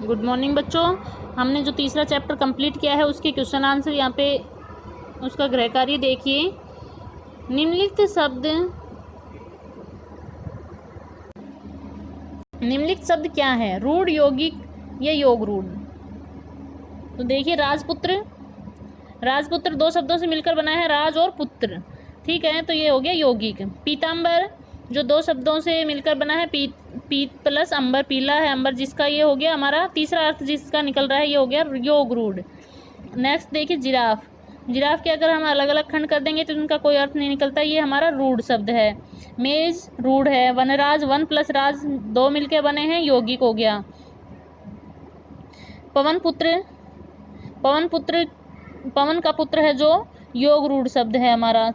Good morning बच्चों। हमने जो तीसरा चैप्टर कंप्लीट किया है उसके क्वेश्चन आंसर यहाँ पे उसका गृह कार्य देखिए। निम्नलिखित शब्द क्या है? रूढ़, यौगिक या योग रूढ़? तो देखिए, राजपुत्र दो शब्दों से मिलकर बना है, राज और पुत्र। ठीक है, तो ये हो गया यौगिक। पीतांबर जो दो शब्दों से मिलकर बना है, पीत प्लस अंबर, पीला है अंबर, जिसका ये हो गया हमारा तीसरा अर्थ जिसका निकल रहा है, ये हो गया योग रूढ़। नेक्स्ट देखिए, जिराफ के अगर हम अलग अलग खंड कर देंगे तो उनका कोई अर्थ नहीं निकलता, ये हमारा रूढ़ शब्द है। मेज रूढ़ है। वनराज, वन प्लस राज दो मिलके बने हैं, यौगिक हो गया। पवन का पुत्र है जो योग रूढ़ शब्द है हमारा।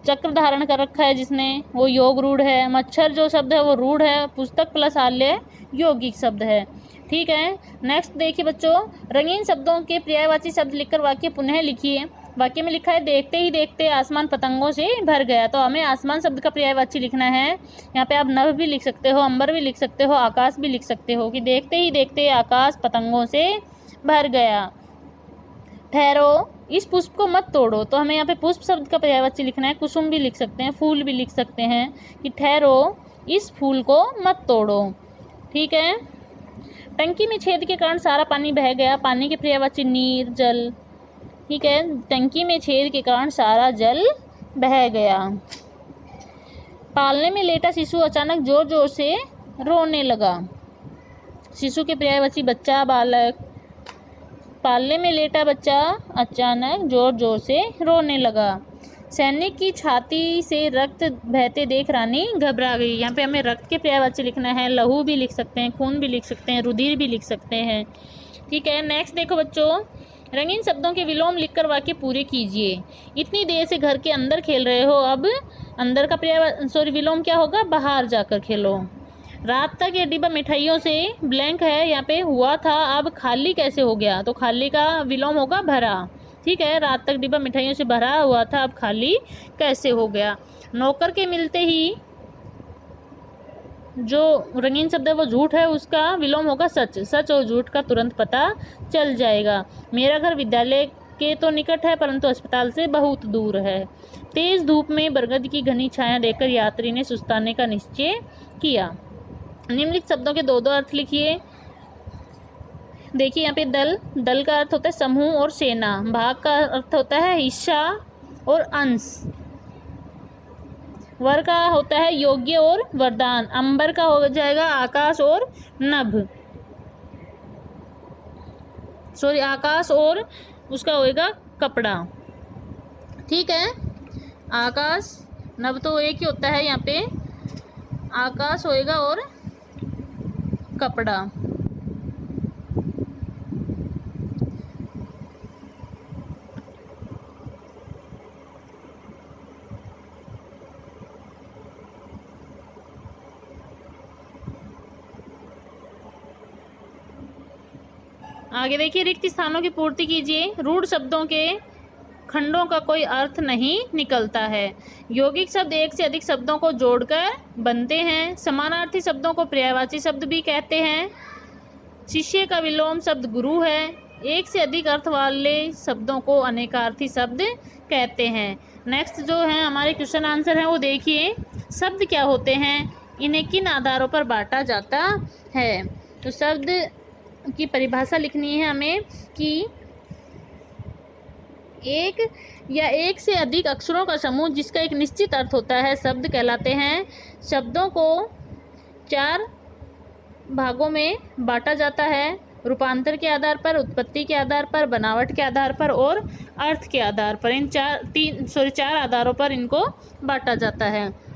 चक्र धारण कर रखा है जिसने, वो योग रूढ़ है। मच्छर जो शब्द है वो रूढ़ है। पुस्तक प्लस आल्य यौगिक शब्द है। ठीक है, नेक्स्ट देखिए बच्चों, रंगीन शब्दों के पर्यायवाची शब्द लिखकर वाक्य पुनः लिखिए। वाक्य में लिखा है, देखते ही देखते आसमान पतंगों से भर गया। तो हमें आसमान शब्द का पर्यायवाची लिखना है। यहाँ पे आप नभ भी लिख सकते हो, अंबर भी लिख सकते हो, आकाश भी लिख सकते हो कि देखते ही देखते आकाश पतंगों से भर गया। ठहरो, इस पुष्प को मत तोड़ो। तो हमें यहाँ पे पुष्प शब्द का पर्यायवाची लिखना है। कुसुम भी लिख सकते हैं, फूल भी लिख सकते हैं कि ठहरो, इस फूल को मत तोड़ो। ठीक है, टंकी में छेद के कारण सारा पानी बह गया। पानी के पर्यायवाची नीर, जल। ठीक है, टंकी में छेद के कारण सारा जल बह गया। पालने में लेटा शिशु अचानक जोर जोर से रोने लगा। शिशु के पर्यायवाची बच्चा, बालक। पालने में लेटा बच्चा अचानक जोर जोर से रोने लगा। सैनिक की छाती से रक्त बहते देख रानी घबरा गई। यहाँ पे हमें रक्त के पर्यायवाची लिखना है। लहू भी लिख सकते हैं, खून भी लिख सकते हैं, रुधिर भी लिख सकते हैं। ठीक है, नेक्स्ट देखो बच्चों, रंगीन शब्दों के विलोम लिखकर वाक्य पूरे कीजिए। इतनी देर से घर के अंदर खेल रहे हो, अब अंदर का विलोम क्या होगा? बाहर जाकर खेलो। रात तक ये डिब्बा मिठाइयों से ब्लैंक है, यहाँ पे हुआ था, अब खाली कैसे हो गया? तो खाली का विलोम होगा भरा। ठीक है, रात तक डिब्बा मिठाइयों से भरा हुआ था, अब खाली कैसे हो गया? नौकर के मिलते ही जो रंगीन शब्द है वो झूठ है, उसका विलोम होगा सच। सच और झूठ का तुरंत पता चल जाएगा। मेरा घर विद्यालय के तो निकट है परंतु अस्पताल से बहुत दूर है। तेज धूप में बरगद की घनी छाया देखकर यात्री ने सुस्ताने का निश्चय किया। निम्नलिखित शब्दों के दो दो अर्थ लिखिए। देखिए यहाँ पे दल का अर्थ होता है समूह और सेना। भाग का अर्थ होता है हिस्सा और अंश। वर का होता है योग्य और वरदान। अंबर का हो जाएगा आकाश और नभ, आकाश और उसका होएगा कपड़ा। ठीक है, आकाश नभ तो एक ही होता है, यहाँ पे आकाश होएगा और कपड़ा। आगे देखिए, रिक्त स्थानों की पूर्ति कीजिए। रूढ़ शब्दों के खंडों का कोई अर्थ नहीं निकलता है। यौगिक शब्द एक से अधिक शब्दों को जोड़कर बनते हैं। समानार्थी शब्दों को पर्यायवाची शब्द भी कहते हैं। शिष्य का विलोम शब्द गुरु है। एक से अधिक अर्थ वाले शब्दों को अनेकार्थी शब्द कहते हैं। नेक्स्ट जो है हमारे क्वेश्चन आंसर है वो देखिए। शब्द क्या होते हैं? इन्हें किन आधारों पर बांटा जाता है? तो शब्द की परिभाषा लिखनी है हमें कि एक या एक से अधिक अक्षरों का समूह जिसका एक निश्चित अर्थ होता है शब्द कहलाते हैं। शब्दों को चार भागों में बांटा जाता है, रूपांतर के आधार पर, उत्पत्ति के आधार पर, बनावट के आधार पर और अर्थ के आधार पर। इन चार आधारों पर इनको बांटा जाता है।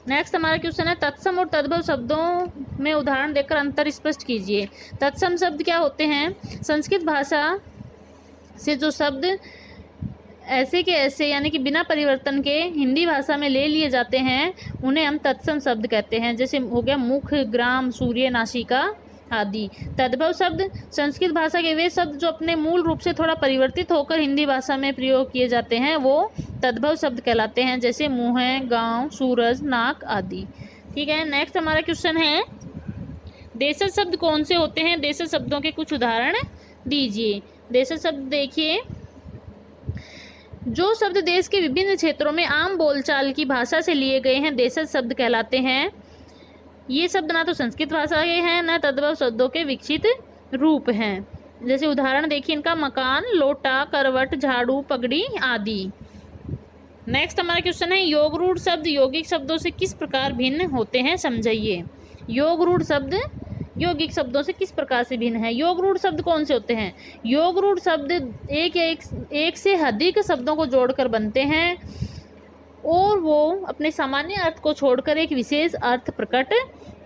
नेक्स्ट हमारा क्वेश्चन है, तत्सम और तद्भव शब्दों में उदाहरण देकर अंतर स्पष्ट कीजिए। तत्सम शब्द क्या होते हैं? संस्कृत भाषा से जो शब्द ऐसे के ऐसे यानी कि बिना परिवर्तन के हिंदी भाषा में ले लिए जाते हैं उन्हें हम तत्सम शब्द कहते हैं। जैसे हो गया मुख, ग्राम, सूर्य, नासिका आदि। तद्भव शब्द संस्कृत भाषा के वे शब्द जो अपने मूल रूप से थोड़ा परिवर्तित होकर हिंदी भाषा में प्रयोग किए जाते हैं वो तद्भव शब्द कहलाते हैं। जैसे मुँह, गाँव, सूरज, नाक आदि। ठीक है, नेक्स्ट हमारा क्वेश्चन है, देशज शब्द कौन से होते हैं? देशज शब्दों के कुछ उदाहरण दीजिए। देशज शब्द देखिए, जो शब्द देश के विभिन्न क्षेत्रों में आम बोलचाल की भाषा से लिए गए हैं देशज शब्द कहलाते हैं। ये शब्द ना तो संस्कृत भाषा के हैं ना तद्भव शब्दों के विकसित रूप हैं। जैसे उदाहरण देखिए इनका, मकान, लोटा, करवट, झाड़ू, पगड़ी आदि। नेक्स्ट हमारा क्वेश्चन है, योग रूढ़ शब्द यौगिक शब्दों से किस प्रकार भिन्न होते हैं, समझाइए। योग रूढ़ शब्द यौगिक शब्दों से किस प्रकार से भिन्न है? योग रूढ़ शब्द कौन से होते हैं? योग रूढ़ शब्द एक से अधिक शब्दों को जोड़कर बनते हैं और वो अपने सामान्य अर्थ को छोड़कर एक विशेष अर्थ प्रकट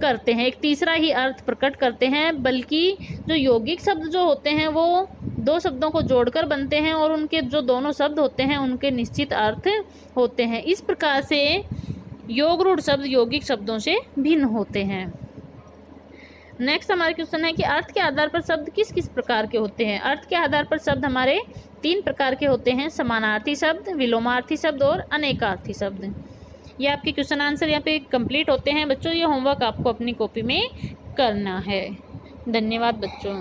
करते हैं, एक तीसरा ही अर्थ प्रकट करते हैं। बल्कि जो यौगिक शब्द जो होते हैं वो दो शब्दों को जोड़कर बनते हैं और उनके जो दोनों शब्द होते हैं उनके निश्चित अर्थ होते हैं। इस प्रकार से योग रूढ़ शब्द यौगिक शब्दों से भिन्न होते हैं। नेक्स्ट हमारा क्वेश्चन है कि अर्थ के आधार पर शब्द किस किस प्रकार के होते हैं? अर्थ के आधार पर शब्द हमारे 3 प्रकार के होते हैं, समानार्थी शब्द, विलोमार्थी शब्द और अनेकार्थी शब्द। ये आपके क्वेश्चन आंसर यहाँ पे कंप्लीट होते हैं बच्चों। ये होमवर्क आपको अपनी कॉपी में करना है। धन्यवाद बच्चों।